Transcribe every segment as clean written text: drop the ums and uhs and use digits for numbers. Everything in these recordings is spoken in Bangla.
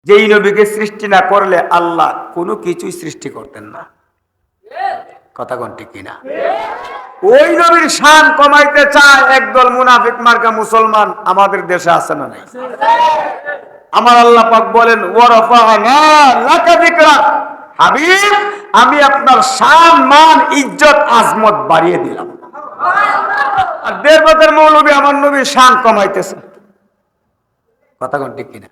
যেই নবীকে সৃষ্টি না করলে আল্লাহ কোনো কিছুই সৃষ্টি করতেন না। কথা কোন ঠিক কিনা? ওই নবীর শান কমাইতে চায় একদল মুনাফিক মার্কা মুসলমান আমাদের দেশে আছে না নাই? আমার আল্লাহ পাক বলেন ওয়ারাফা'না লাকা যিকরা, হাবিব আমি আপনার শান মান ইজ্জত আজমত বাড়িয়ে দিলাম। আর দেড় বছর মৌলবী আমার নবীর শান কমাইতেছে। কথা কোন ঠিক কিনা?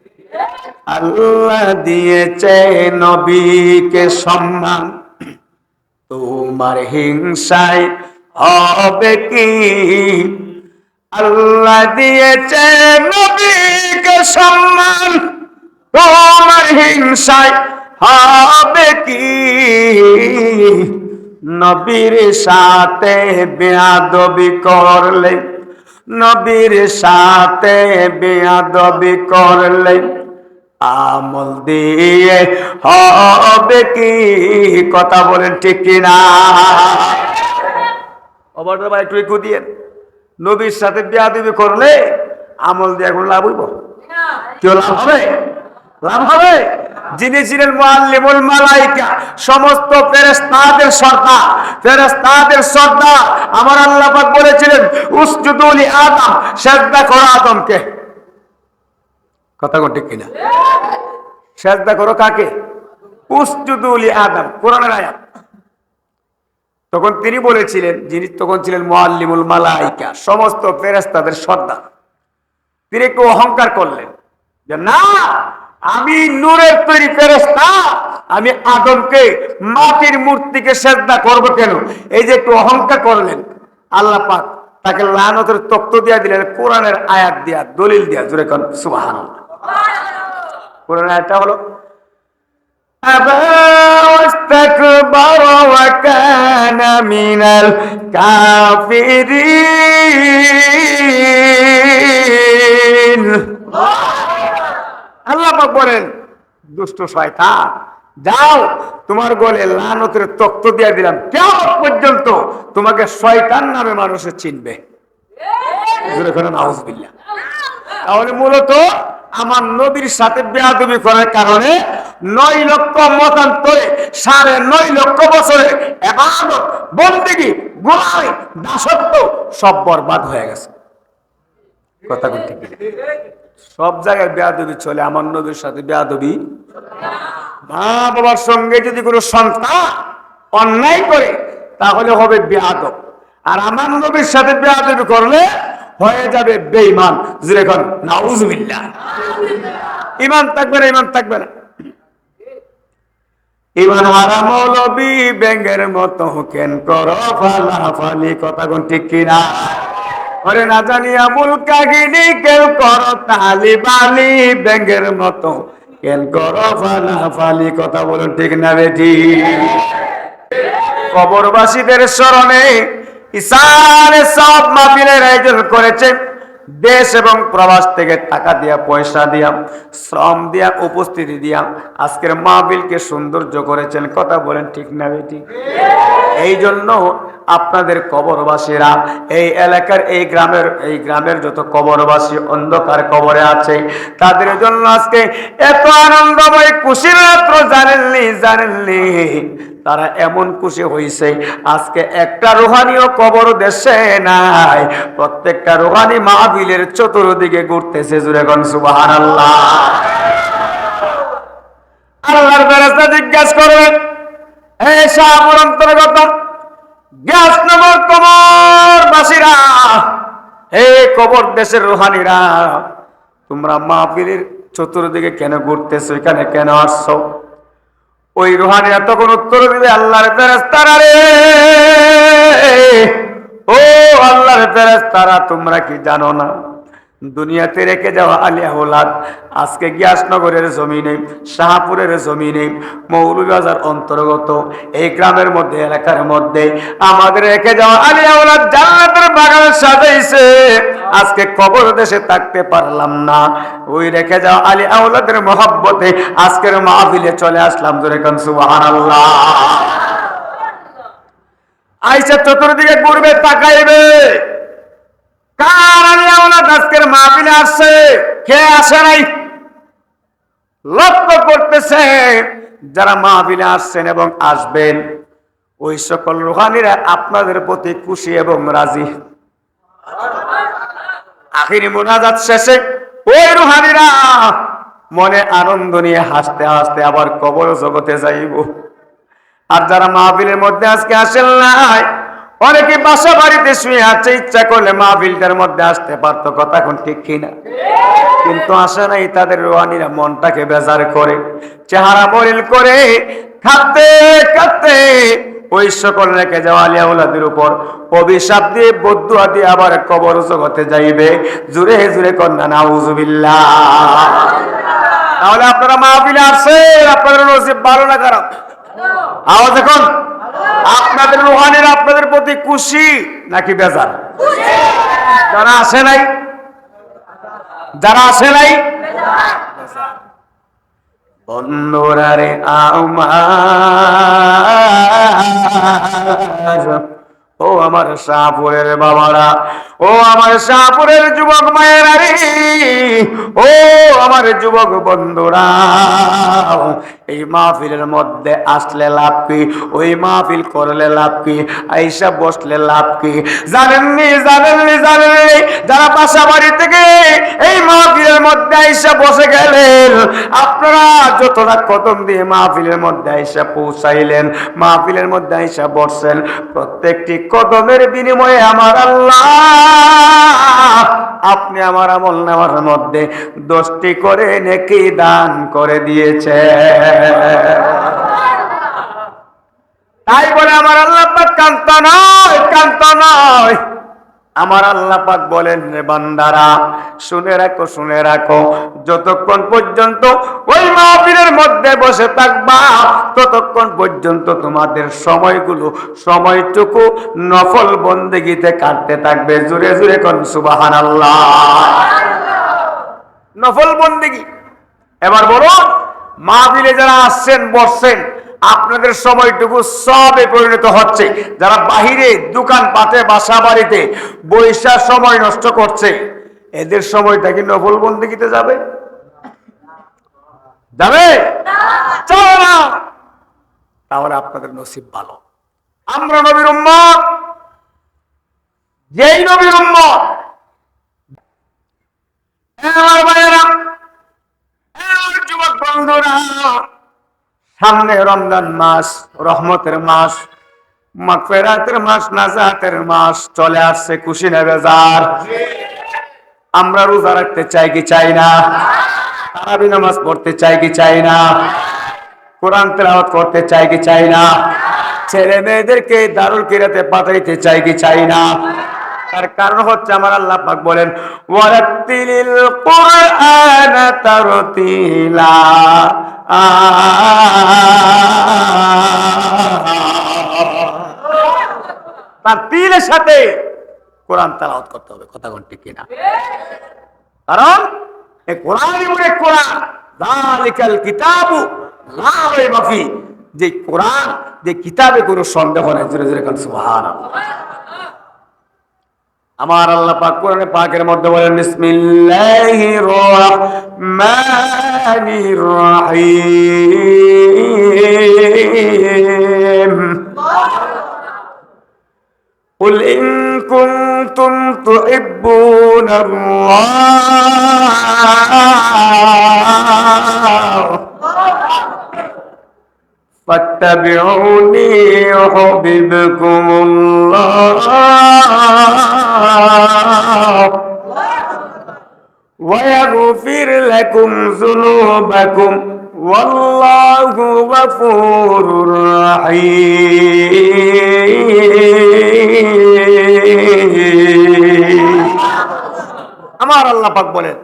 আল্লাহ দিয়েছে নবীকে সম্মান, তোমার হিংসায় হবে কি? আল্লাহ দিয়েছে নবীকে সম্মান, তোমার হিংসায় হবে কি? নবীর সাথে বেয়াদবি করলে, নবীর সাথে বেয়াদবি করলে আমল দিয়ে হবে কি? কথা বলেন ঠিক কিনা? অবর্তবা একটু একটু দিয়ে নবীর সাথে বেয়াদবি করলে আমল দিয়ে কোনো লাভ হইব? কেউ লাভ হবে? লাভ হবে? যিনি ছিলেন মুআল্লিমুল মালাইকা, সমস্ত ফেরেশতাদের সর্দার, ফেরেশতাদের সর্দার, আমার আল্লাহ পাক বলেছিলেন উসজুদু লি আদম, সিজদা করো আদমকে। কথা কোন ঠিক কিনা? সিজদা করো কাকে? উসজুদু লি আদম, কোরআনের আয়াত। তখন তিনি বলেছিলেন, যিনি তখন ছিলেন মুআল্লিমুল মালাইকা, সমস্ত ফেরেশতাদের সর্দার, তিনি একটু অহংকার করলেন যে না, আমি নূরের তৈরি ফেরেশতা, আমি আদমকে মাটির মূর্তিকে সিজদা করব কেন? এই যে একটু অহংকার করলেন, আল্লাহ পাক তাকে লানতের তক্ত দিয়া দিলেন কোরআনের আয়াত দিয়া, দলিল দিয়া। জোরে কোন সুবহানাল্লাহ। কোরআনের আয়াতটা হলো আবা ওয়াস্তাকবারা ওয়া কানা মিনাল কাফিরিন। আল্লাহ পাক বলেন দুষ্ট শয়তান, যাও তোমার গলে লানতের তক্ত দিয়ে দিলাম, কিয়ামত পর্যন্ত তোমাকে শয়তান নামে মানুষে চিনবে। জোরে করে নাউজুবিল্লাহ। তাহলে মূলত আমার নবীর সাথে বেয়াদবি করার কারণে 9 লক্ষ মতান্তরে 9.5 লক্ষ বছরে ইবাদত, বন্দেগী, গোলামি, দাসত্ব সব বরবাদ হয়ে গেছে। কথা কোন ঠিক? সব জায়গায় বেয়াদবি চলে, আমার নবীর সাথে বেয়াদবি। মা বাবার সঙ্গে যদি কোনো সন্তান অন্যায় করে তাহলে হবে বেয়াদব, আর আমার নবীর সাথে বেয়াদবি করলে হয়ে যাবে বেঈমান। জোরে কোন নাউজুবিল্লাহ। ঈমান থাকবে না, ঈমান থাকবে না। ঈমান হারা মৌলবী ব্যাঙের মতো কেন করো ফালাফালি। কথা কোন ঠিক কিনা? ওরে না জানিয়া মূল কাহিনী কেউ করো তালিবালি, ব্যাঙের মতো কেন করো ফালাফালি। কথা বলুন ঠিক না বেটি? কবরবাসীদের স্মরণে ইসারে সব মাহফিলের আয়োজন করেছে। দেশ এবং প্রবাস থেকে টাকা দিয়া, পয়সা দিয়া, শ্রম দিয়া, উপস্থিতি দিয়া আজকের মাহফিলকে সৌন্দর্য করেছেন। কথা বলেন ঠিক না বেটি? এই জন্য আপনাদের কবরবাসীরা, এই এলাকার এই গ্রামের যত কবরবাসী অন্ধকার কবরে আছে, তাদের জন্য আজকে এত আনন্দময় খুশির রাত্র জানেননি। তারা এমন খুশি হয়েছে, আজকে একটা রুহানিও কবর দেশে নাই, প্রত্যেকটা রুহানি মাহফিলের চতুর্দিকে ঘুরতেছে। জোরে কোন সুবহানাল্লাহ। আল্লাহর ফেরেশতা জিজ্ঞাসা করবেন, হে শাহপুর অন্তর্গত গ্যাসনগর কবরবাসীরা, হে কবর দেশের রুহানিরা, তোমরা মাহফিলের চতুর্দিকে কেন ঘুরতেছো? এখানে কেন আসছো? ওই রুহানিরা তখন উত্তর দিবে, আল্লাহর ফেরেশতারা রে, ও আল্লাহর ফেরেশতারা, তোমরা কি জানো না দুনিয়াতে রেখে যাওয়া আলী আওলাদ আজকে গিয়াসনগরের জমিনে, শাহপুরের জমিনে, মৌলভীবাজার অন্তর্গত এই গ্রামের মধ্যে, এলাকার মধ্যে আমাদের রেখে যাওয়া আলী আওলাদ জান্নাতের বাগান সাজাইছে। আজকে কবর দেশে থাকতে পারলাম না, ওই রেখে যাওয়া আলী আওলাদের মহব্বতে আজকের মাহফিলে চলে আসলাম। জোরে কোন সুবহানাল্লাহ। আইসা চতুর্দিকে ঘুরবে, তাকাইবে, কার আলী আওলাদ আজকের মাহফিলে আসছে, কে আসে নাই। লক্ষ্য করতেছে যারা মাহফিলে আসছেন এবং আসবেন ওই সকল রুহানীরা আপনাদের প্রতি খুশি এবং রাজি। আখিরি মুনাজাত শেষে ওই রুহানীরা মনে আনন্দ নিয়ে হাসতে হাসতে আবার কবর জগতে যাইব। আর যারা মাহফিলের মধ্যে আজকে আসেন নাই, অনেকে বাসা বাড়িতে শুয়ে আছে, ইচ্ছা করলে মাহফিলটার মধ্যে আসতে পারতো, কথা এখন ঠিক কিনা? কিন্তু আসে নাই। তাদের রুহানীরা মনটাকে বেজার করে, চেহারা মলিন করে, কাঁদতে কাঁদতে ওই সকল রেখে যাওয়া আলিয়া ওলাদের উপর অভিশাপ দিয়ে বদুয়া দিয়ে আবার কবর জগতে যাইবে। জুড়ে জুড়ে কন্যা নাউজুবিল্লাহ। তাহলে আপনারা মাহফিলে আসেন, আপনাদের নসিব ভালো না খারাপ? আওয়াজ এখন আপনাদের রুহানীরা আপনাদের প্রতি খুশি নাকি বেজার? যারা আসে নাই, যারা আসে নাই বন্ধুরা রে আমার, ও আমার শাহপুরের বাবারা, ও আমার শাহপুরের যুবক মায়েরা রে, ও আমার যুবক বন্ধুরা, এই মাহফিলের মধ্যে আসলে লাভ কি? ওই মাহফিল করলে লাভ কি? আইসা বসলে লাভ কি? জানেননি জানেননি জানেননি? যারা বাসা বাড়ি থেকে এই মাহফিলের মধ্যে আইসা বসে গেলেন, আপনারা যতটা কদম দিয়ে মাহফিলের মধ্যে আইসা পৌঁছাইলেন, মাহফিলের মধ্যে আইসা বসছেন, প্রত্যেকটি কদমের বিনিময়ে আমার আল্লাহ আপনি আমার আমল নামার মধ্যে 10টি করে নেকি দান করে দিয়েছে। তাই বলে আমার আল্লাহ পাক কান্ত নয়, কান্ত নয়। আমার আল্লাহ পাক বলেন, রে বান্দারা শুনে রাখো, শুনে রাখো, যতক্ষণ পর্যন্ত ওই মাহফিলের মধ্যে বসে থাকবা ততক্ষণ পর্যন্ত তোমাদের সময়গুলো, সময়টুকু নফল বন্দেগীতে কাটতে থাকবে। জোরে জোরে কোন সুবহানাল্লাহ। নফল বন্দেগী। এবার বলুন, মাহফিলে যারা আসছেন বসছেন, আপনাদের সময়টুকু সবে পরিণত হচ্ছে। যারা বাহিরে দোকান পাটে বাসা বাড়িতে বৈশা সময় নষ্ট করছে, এদের সময়টা কি নফল বন্দেগীতে যাবে? যাবে? চলো না। তাহলে আপনাদের নসিব ভালো। আমরা নবীর উম্মত, যেই নবীর উম্মত, আমার ভাইয়েরা, আমার যুবক বন্ধুরা, সামনে রমজান মাস, রহমতের মাস, মাগফিরাতের মাস, নাজাতের মাস চলে আসছে। খুশি না বেজার? আমরা রোজা রাখতে চাই কি চাই না? তারাবি নামাজ পড়তে চাই কি চাই না? কোরআন তেলাওয়াত করতে চাই কি চাই না? ছেলে মেয়েদেরকে দারুল কিরাতে পাঠাইতে চাই কি চাই না? তার কারণ হচ্ছে আমার আল্লাহ পাক বলেন, ওয়ারাতিলিল কুরআন তারতিলা। তার তিলের সাথে কোরআন তেলাওয়াত করতে হবে, কথা কোন ঠিক কিনা? কারণ এই কোরআনই মনে কোরআন, যালিকাল কিতাবু লা রাইবা ফি, যে কোরআন, যে কিতাবে কোনো সন্দেহ নেই। জোরে জোরে কোন সুবহানাল্লাহ। আমার আল্লাহ পাক কোরআনে পাকের মধ্যে বলেন, বিসমিল্লাহির রহমানির রহিম, قل إن كنتم تحبون الله فاتبعوني يحببكم الله ويغفر لكم ذنوبكم والله غفور رحيم। আমার আল্লাহ পাক বলেন,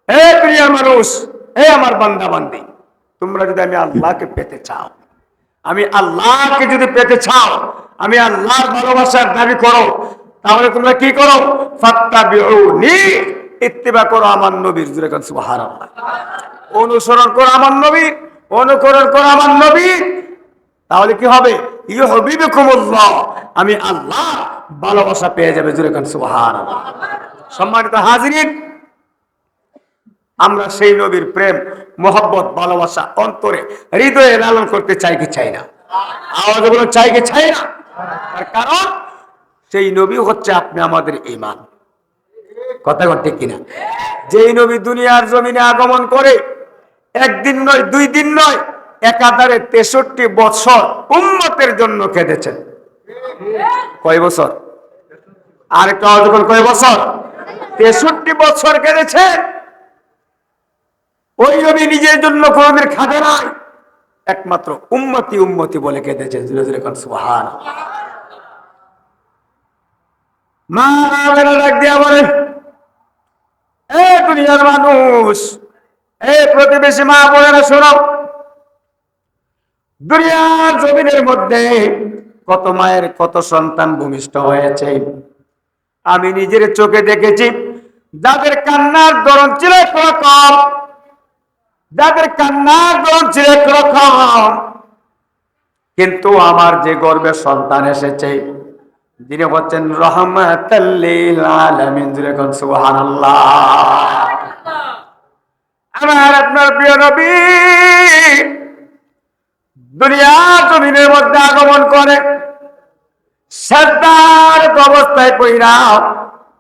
হে প্রিয় মানুষ, হে আমার বান্দা বান্দি, তোমরা যদি আমি আল্লাহকে পেতে চাও, আমি আল্লাহকে যদি পেতে চাও, আমি আল্লাহর ভালোবাসার দাবি করো, তাহলে তোমরা কি করো? ফাত্তাবিউনি, ইত্তিবা করো আমার নবীর। জোরে কোন সুবহানাল্লাহ। অনুসরণ করো আমার নবীর, অনুকরণ করো আমার নবীর। তাহলে কি হবে? ইউহিব্বুকুমুল্লাহ, আমি আল্লাহ ভালোবাসা পেয়ে যাবে। জোরে কোন সুবহানাল্লাহ। সম্মানিত হাজিরিন, আমরা সেই নবীর প্রেম মোহব্বত ভালোবাসা অন্তরে হৃদয়ে লালন করতে চাই কি চাই না? আওয়াজ বলো, চাই কি চাই না? তার কারণ সেই নবী হচ্ছে আপনি আমাদের ঈমান। কথা ঠিক কিনা? যেই নবী দুনিয়ার জমিনে আগমন করে একদিন নয়, 2 দিন নয়, একাধারে 63 বছর উম্মতের জন্য কেঁদেছেন। কয় বছর? আরেকটা আওয়াজ করুন, কয় বছর? 63 বছর কেঁদেছেন। ওই নবী নিজের জন্য কোনদিন খাবে নাই, একমাত্র উম্মতি উম্মতি বলে কেঁদেছেন। সুবহানাল্লাহ। মা আমেনা ডাক দিয়া বলে, এ দুনিয়ার মানুষ, এ প্রতিবেশী মা বোনেরা শোনো, দুনিয়ার জমিনের মধ্যে কত মায়ের কত সন্তান ভূমিষ্ঠ হয়েছে। আমি নিজের চোখে দেখেছি, যাদের কান্নার ধরন ছিল একরকম, যাদের কান্নার ধরন ছিল একরকম, কিন্তু আমার যে গর্ভে সন্তান এসেছে, যিনি হচ্ছেন রাহমাতাল লিল আলামিন, যখন সুবহানাল্লাহ। আমার আপনার প্রিয় নবী দুনিয়ার জমিনের মধ্যে আগমন করে সাজদার অবস্থায় পইরা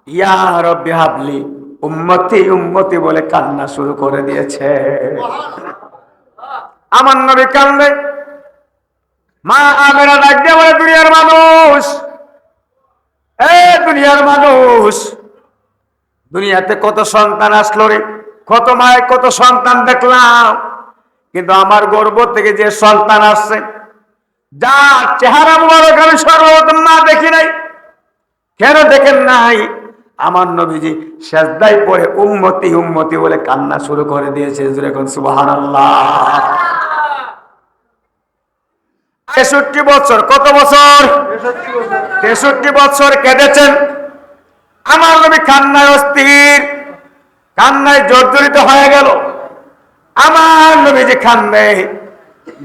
ইয়া রাব্বি হাবলি উম্মতি উম্মতি বলে কান্না শুরু করে দিয়েছে। আমার নবী কান্দে, মা আমেনা ডাক দিয়ে বলে, দুনিয়ার মানুষ, এ দুনিয়ার মানুষ, দুনিয়াতে কত সন্তান আসলো রে, কত মায়ের কত সন্তান দেখলাম, কিন্তু আমার গর্ভ থেকে যে সন্তান আসছে, যার চেহারা মুবারক আমি সর্বপ্রথম না দেখি নাই। কেন দেখেন নাই? আমার নবীজি সেজদায় পড়ে উম্মতি উম্মতি বলে কান্না শুরু করে দিয়েছে। যখন সুবহানাল্লাহ। 63 বছর, কত বছর? 63 বছর কেঁদেছেন। আমার নবী কান্নায় অস্থির, কান্নায় জর্জরিত হয়ে গেল। আমার নবীজি কান্দে,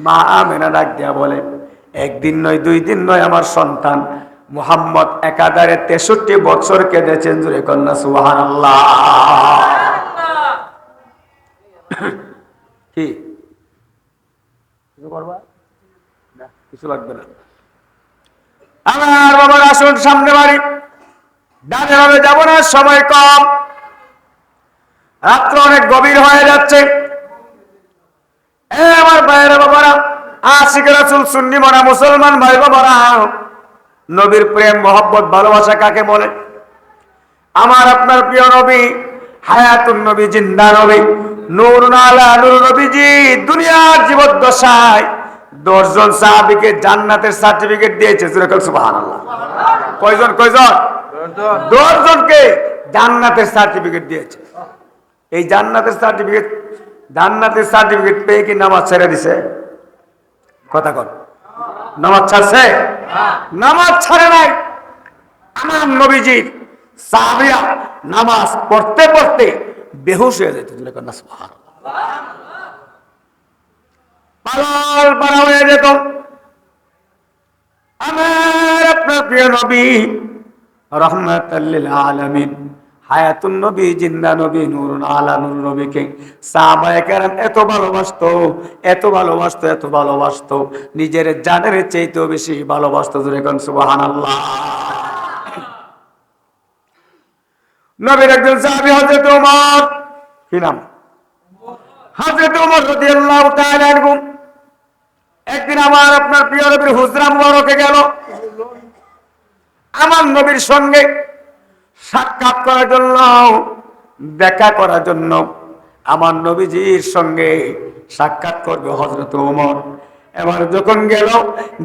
মা আমেনা ডাক দিয়া বলে, একদিন নয়, 2 দিন নয়, আমার সন্তান মুহাম্মদ একাধারে 63 বছর কেঁদেছেন। জোরে কন্যা সুবহানাল্লাহ। কি কিছু করবা না? কিছু লাগবে না। আমার বাবার আসুন সামনে বাড়ি, ডানে বামে যাব না, সময় কম, রাত্র অনেক গভীর হয়ে যাচ্ছে। আমার ভাইয়েরা বাবারা, আশিক রাসূল সুন্নি মনা মুসলমান ভাই বাবারা, নবীর প্রেম মোহব্বত ভালোবাসা কাকে বলে? আমার আপনার প্রিয় নবী হায়াতুন নবী, জিন্দা নবী, নূরুন আলা নূর নবীজি দুনিয়ার জীবদ্দশায় 10 জন সাহাবীকে জান্নাতের সার্টিফিকেট দিয়েছে। সুবহানাল্লাহ। কয়জন? কয়জন? 10 জনকে জান্নাতের সার্টিফিকেট দিয়েছে। এই জান্নাতের সার্টিফিকেট পেয়ে কি নামাজ ছেড়ে দিছে? কথা কর, নামাজ ছাড়ছে? নামাজ ছাড়ে নাই। আমার নবীজির সাহাবীরা নামাজ পড়তে পড়তে বেহুশ হয়ে যেত। পাগল পারা হয়ে যেত। আমার আপনার প্রিয় নবী রাহমাতাল লিল আলামিন, হায়াতুন নবী, জিন্দা নবী, নূরুন আলা নূর নবীকে সাহাবায়ে কেরাম এত ভালোবাসতো, এত ভালোবাসতো, এত ভালোবাসতো, নিজের জানের চাইতেও বেশি ভালোবাসতো। যখন সুবহানাল্লাহ। নবীর একজন সাহাবী হযরত ওমর, কি নাম? হযরত ওমর রাদিয়াল্লাহু তাআলা আনহু একদিন আমার আপনার প্রিয় নবীর হুজরা মুবারকে গেল। আমার নবীর সঙ্গে সাক্ষাৎ করার জন্য, দেখা করার জন্য, আমার নবীজির সঙ্গে সাক্ষাৎ করবে হযরত ওমর। এবার যখন গেল,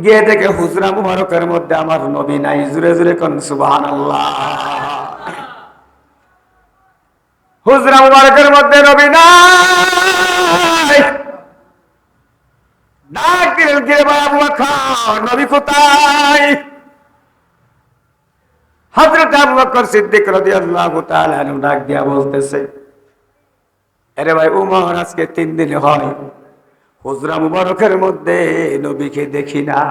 গিয়ে দেখে হুজরা মুবারকের মধ্যে আমার নবী নাই। জোরে জোরে কোন সুবহানাল্লাহ। হুজরা মুবারকের মধ্যে নবী নাই। ডাক দিলেন, কে ভাই আবু বকর, নবী কোথায়? হযরত আবু বকর সিদ্দিক রাদিয়াল্লাহু তাআলা আনহু ডাক দিয়া বলতেছে, আরে ভাই ওমর, আজকে 3 দিন হয় হুজরা মুবারকের মধ্যে নবীকে দেখি না।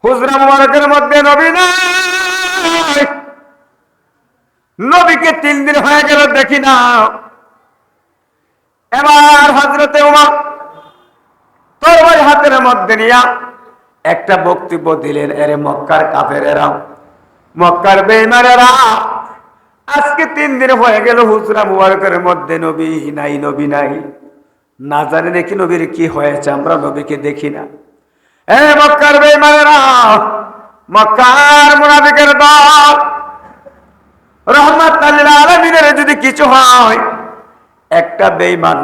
হুজরা মুবারকের মধ্যে নবী নাই। নবীকে 3 দিন হয়ে গেল দেখি না। এবার হযরতে ওমর তরবারি হাতের মধ্যে নিয়া একটা বক্তব্য দিলেন, এরে মক্কার কাফেরেরা, মক্কার বেঈমানেরা, আজকে 3 দিন হয়ে গেল হুজরা মুবারকের মধ্যে নবী নাই, নবী নাই। না জানি নাকি নবীর কি হয়েছে, আমরা নবীকে দেখি না। এ মক্কার বেঈমানেরা, মক্কার মুনাফিকের দল, রহমাতুল লিল আলামিনের যদি কিছু হয়, একটা বেঈমান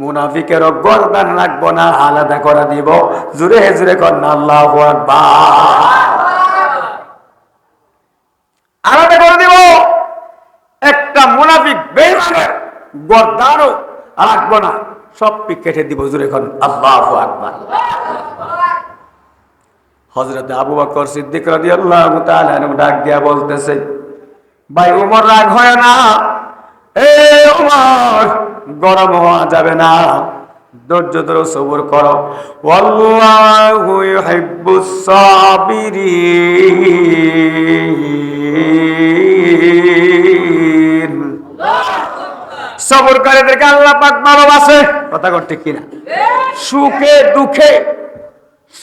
মুনাফিকের গর্দান রাখবো না, আলাদা করে দিব। জোরে জোরে কর না আল্লাহু আকবার। আলাদা করে দিব। একটা মুনাফিক বেঈমানের গর্দানও রাখবো না, সব পিক কেটে দিব। জোরে কর আল্লাহু আকবার। হযরত আবু বকর সিদ্দিক রাদিয়াল্লাহু তাআলা আনহু ডাক দিয়া বলতেছে, ভাই ওমর রাগ হয় না, এ ওমর গরম হওয়া যাবে না, ধৈর্য ধরো, সবর করো। আল্লাহু ইউহিব্বুস সাবিরিন। সবরকারীদেরকে আল্লাহ পাক ভালোবাসে। কথা কর ঠিক কিনা? সুখে দুঃখে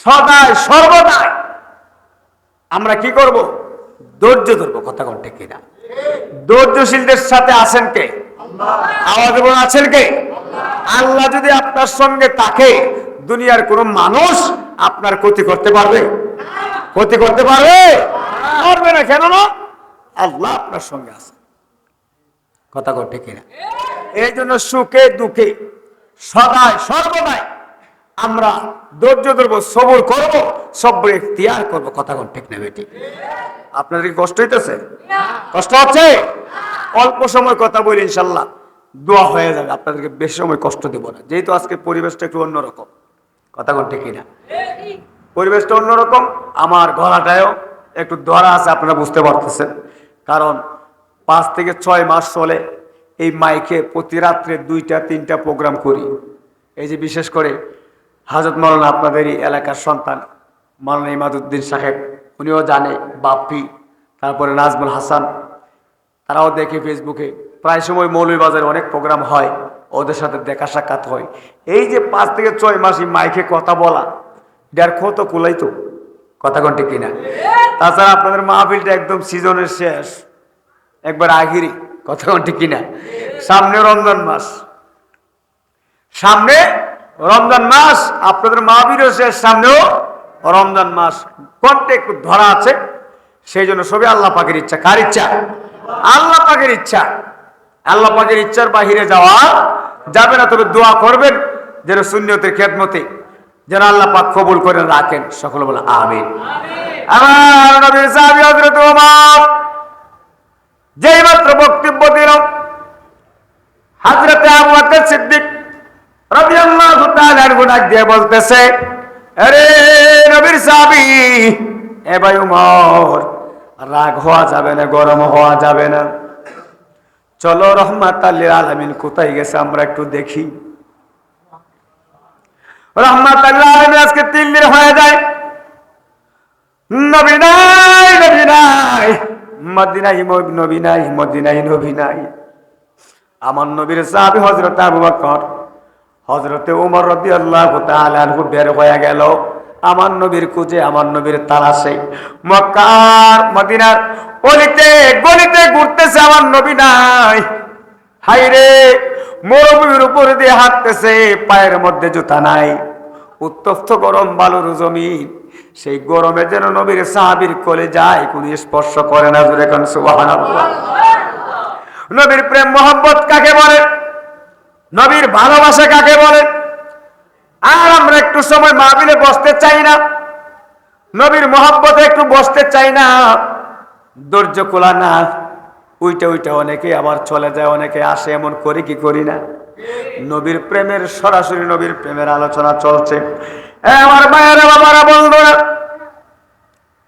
সদায় সর্বদাই আমরা কি করব? ধৈর্য ধরবো। কথা কর ঠিক কিনা? ধৈর্যশীলদের সাথে আছেন কে? আওয়াজ বলুন, আছেন কে? আল্লাহ যদি আপনার সঙ্গে থাকে, দুনিয়ার কোন মানুষ আপনার ক্ষতি করতে পারবে? ক্ষতি করতে পারবে? পারবে না। কেন না? আল্লাহ আপনার সঙ্গে আছে। কথা কর ঠিক কিনা? এই জন্য সুখে দুঃখে সদায় সর্বদাই আমরা ধৈর্য ধরবো, সবর করবো, সবর ইখতিয়ার করবো। কথা কর ঠিক না বেটি? আপনাদের কি কষ্ট হইতেছে? কষ্ট হচ্ছে? অল্প সময় কথা বলি, ইনশাল্লাহ দোয়া হয়ে যাবে। আপনাদেরকে বেশি সময় কষ্ট দেব না, যেহেতু আজকে পরিবেশটা একটু অন্যরকম। কথা কর ঠিক না? পরিবেশটা অন্যরকম, আমার গলাটায়ও একটু ধরা আছে, আপনারা বুঝতে পারতেছেন। কারণ 5 থেকে 6 মাস চলে এই মাইকে প্রতি রাত্রে 2টা-3টা প্রোগ্রাম করি। এই যে বিশেষ করে হযরত মাওলানা, আপনাদেরই এলাকার সন্তান মাওলানা ইমাদউদ্দিন সাহেব, উনিও জানে, বাপ্পি, তারপরে নাজমুল হাসান, তারাও দেখে ফেসবুকে। প্রায় সময় মৌলভীবাজারে অনেক প্রোগ্রাম হয়, ওদের সাথে দেখা সাক্ষাৎ হয়। এই যে 5 থেকে 6 মাস মাইকে কথা বলা, এটার কত কুলাই তো? কথা কোন ঠিক কিনা? তাছাড়া আপনাদের মাহফিলটা একদম সিজনের শেষ, একবার আখিরি। কথা কোন ঠিক কিনা? সামনে রমজান মাস, সামনে রমজান মাস, আপনাদের মাহফিলও শেষ, সামনেও রমজান মাস। কোনটা একটু ধরা আছে, সেই জন্য সবই আল্লাহ পাকের ইচ্ছা। কার ইচ্ছা? আল্লাহ পাকের ইচ্ছা। আল্লাহ পাকের ইচ্ছার বাহিরে যাওয়া যাবে না। তবে দোয়া করবেন যেন সুন্নতের খেদমতে যেন আল্লাহ পাক কবুল করে রাখেন। সকলে বলে আমিন। আমার নবীর সাহাবী হযরত ওমর যেই মাত্র বক্তব্য দিল, হযরত আবু বকর সিদ্দিক রাদিয়াল্লাহু তাআলা আনহু ডাক দিয়ে বলতেছে, আরে নবীর সাহাবী, এ ভাই ওমর, রাগ হওয়া যাবে না, গরম হওয়া যাবে না। চলো রহমাতুল লিল আলামিন কোথায় গেছে আমরা একটু দেখি। রহমাতুল লিল আলামিন আজকে 3 দিন হয়ে যায়, নবী নাই, নবী নাই, মদিনায় নবী নাই, মদিনায় নবী নাই। আমার নবীর সাহাবী হযরত আবু বকর, হযরত ওমর রাদিয়াল্লাহু তাআলা আনহু বের হয়ে গেল আমার নবীর খুঁজে, আমার নবীর তালাশে। মক্কার মদিনার অলিতে গলিতে ঘুরতেছে, আমার নবী নাই। হায়রে, মরুভূমির উপর দিয়ে হাঁটতেছে, পায়ের মধ্যে জুতা নাই, উত্তপ্ত গরম বালুর জমিন। সেই গরমে যেন নবীর সাহাবীর কোলে যায়, কোন স্পর্শ করে না। জোরে কোন সুবহানাল্লাহ। নবীর প্রেম মোহাম্মত কাকে বলে? নবীর ভালোবাসা কাকে বলে? আর আমরা একটু সময় মাহফিলে বসতে চাই না, নবীর মোহাম্মতে একটু বসতে চাই না, ধৈর্য কুলা না, উইটা উইটা অনেকে আবার চলে যায়, অনেকে আসে। এমন করি কি করি না? নবীর প্রেমের, সরাসরি নবীর প্রেমের আলোচনা চলছে। আমার মায়েরা, বাবারা, বন্ধুরা,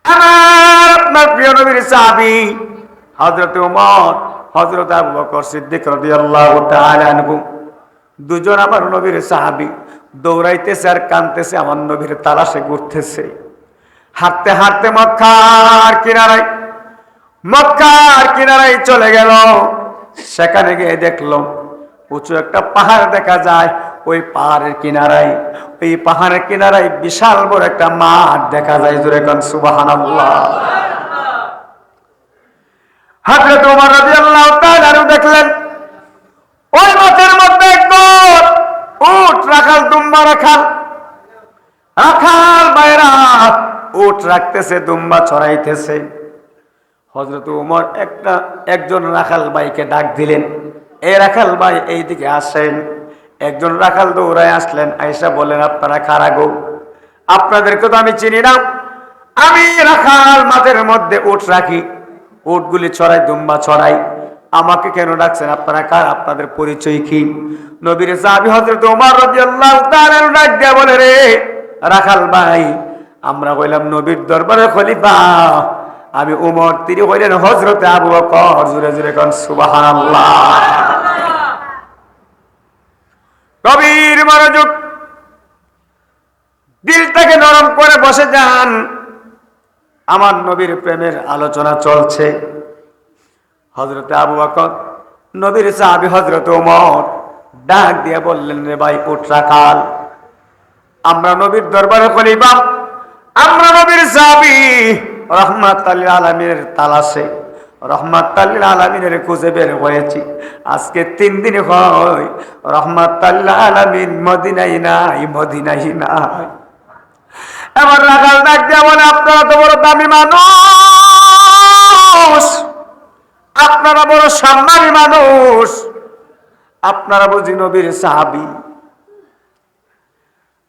আমার আপনার প্রিয় নবীর সাহাবী হযরত ওমর, হযরত আবু বকর সিদ্দিক রাদিয়াল্লাহু তাআলা আনহু, দুজন আমার নবীর সাহাবী দৌড়াইতেছে আর কাঁদতেছে, আমার নবীর তালাশে ঘুরতেছে। হাঁটতে হাঁটতে মক্কার কিনারায় মক্কার কিনারায় চলে গেল। সেখানে গিয়ে দেখলো উঁচু একটা পাহাড় দেখা যায়। ওই পাহাড়ের কিনারায় বিশাল বড় একটা মাঠ দেখা যায়। জোরে কোন সুবহানাল্লাহ। হযরত ওমর রাদিয়াল্লাহু তাআলা দেখলেন ওই মাঠের মধ্যে একদম উট রাখাল, দুম্বা রাখাল ভাইরা উট রাখতেছে, দুম্বা চড়াইতেছে। হযরত ওমর একজন রাখাল ভাইকে ডাক দিলেন, এই রাখাল ভাই এইদিকে আসেন। একজন রাখাল দৌড়ায় আসলেন, আয়েশা বলেন, আপনারা কারা গো? আপনাদেরকে তো আমি চিনি না। আমি রাখাল, মাঠের মধ্যে উট রাখি, উটগুলি চড়াই, দুম্বা চড়াই। আমাকে কেন ডাকছেন? আপনারা কার? আপনাদের পরিচয় কি? নবীর সাহাবী হযরত ওমর রাদিয়াল্লাহু তাআলা ডাক দিয়া বলে, রে রাখাল ভাই, আমরা হইলাম নবীর দরবারের খলিফা। আমি ওমর, তিনি হইলেন হযরতে আবু বকর। জোরে জোরে কোন সুবহানাল্লাহ। কবির মনোযোগ, দিলটাকে নরম করে বসে যান। আমার নবীর প্রেমের আলোচনা চলছে। হযরতে আবু বকর, নবীর সাহাবী হযরত ওমর ডাক দিয়ে বললেন, রে ভাই উট রাখাল, আমরা নবীর দরবারে খলিফা, আমরা নবীর সাহাবী, রাহমাতুল আলামিনের তালাশে, রাহমাতুল আলামিনের খুঁজে বের হয়েছি। আজকে 3 দিন হয় রাহমাতুল আলামিন মদিনায় নাই, মদিনায় নাই। এবার রাখাল ডাক দিয়ে বলে, আপনারা তো বড় দামি মানুষ, আপনারা বড় সম্মানী মানুষ, আপনারা বুঝি নবীর সাহাবী,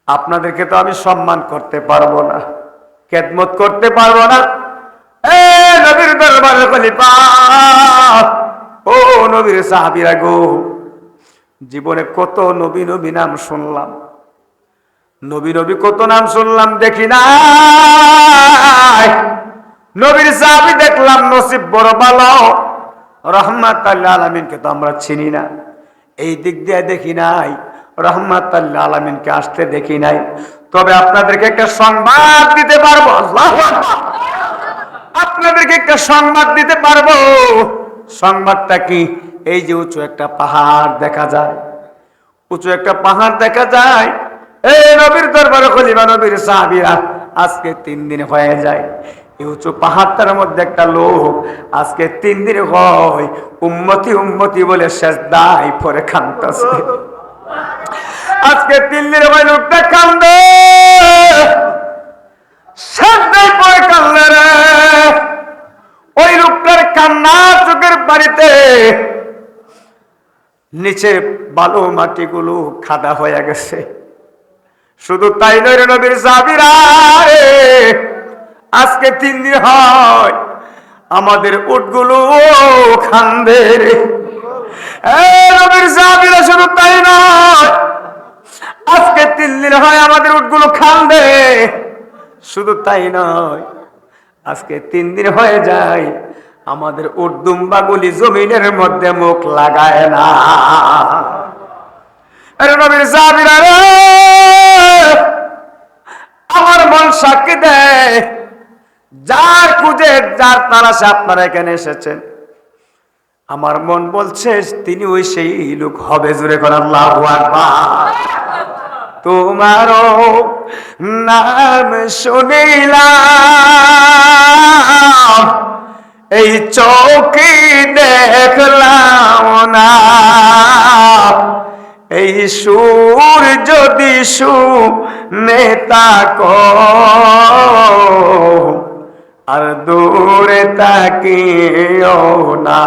আপনাদেরকে তো আমি সম্মান করতে পারবো না, খেদমত করতে পারবো না। এ নবীর দরবারের খলিফা, ও নবীর সাহাবীরা গো, জীবনে কত নবী নবী নাম শুনলাম, নবী নবী কত নাম শুনলাম, দেখি না নবীর সাহাবী দেখলাম, নসিব বড় ভালো। রাহমাতুল আলামিনকে তো আমরা চিনি না, এই দিক দিয়ে দেখি নাই, রাহমাতুল আলামিনকে আসতে দেখি নাই। তবে আপনাদেরকে একটা সংবাদ দিতে পারবো, আল্লাহু আকবার, আপনাদেরকে একটা সংবাদ দিতে পারবো। সংবাদটা কি? এই যে উঁচু একটা পাহাড় দেখা যায়, উঁচু একটা পাহাড় দেখা যায়। এই নবীর দরবারে খলিফা, নবীর সাহাবীরা, আজকে 3 দিন হয়ে যায় এই উঁচু পাহাড়টার মধ্যে একটা লোক আজকে 3 দিন হয় উম্মতি উম্মতি বলে সেজদায় পড়ে কাঁদতেছে। আজকে 3 দিন হয় লোকটা কান্দে, সেজদায় পড়ে কান্দে রে। ওই লোকটার কান্না চোখের বাড়িতে নিচে বালু মাটিগুলো খাদা হয়ে গেছে। শুধু তাই নয় রে নবীর সাহাবীরা, আজকে 3 দিন হয় আমাদের উটগুলো কান্দে রে। নবীর সাহাবীরা, শুধু তাই নয়, আজকে 3 দিন হয় আমাদের উটগুলো কান্দে। শুধু তাই নয়, আজকে 3 দিন হয়ে যায় আমাদের উট দুম্বাগুলি জমিনের মধ্যে মুখ লাগায় না। আরে নবীর সাহাবীরা রে, আমার মন সাক্ষী দেয়, যার খুঁজে যার তালাশে আপনারা এখানে এসেছেন, আমার মন বলছে তিনি ওই সেই লোক হবে। জোরে করে আল্লাহু আকবার। তোমারও নাম শুনিলাম, এই চোখে দেখলাম না, এই সুর যদি শুনে তাকো আর দূরে তাকিও না।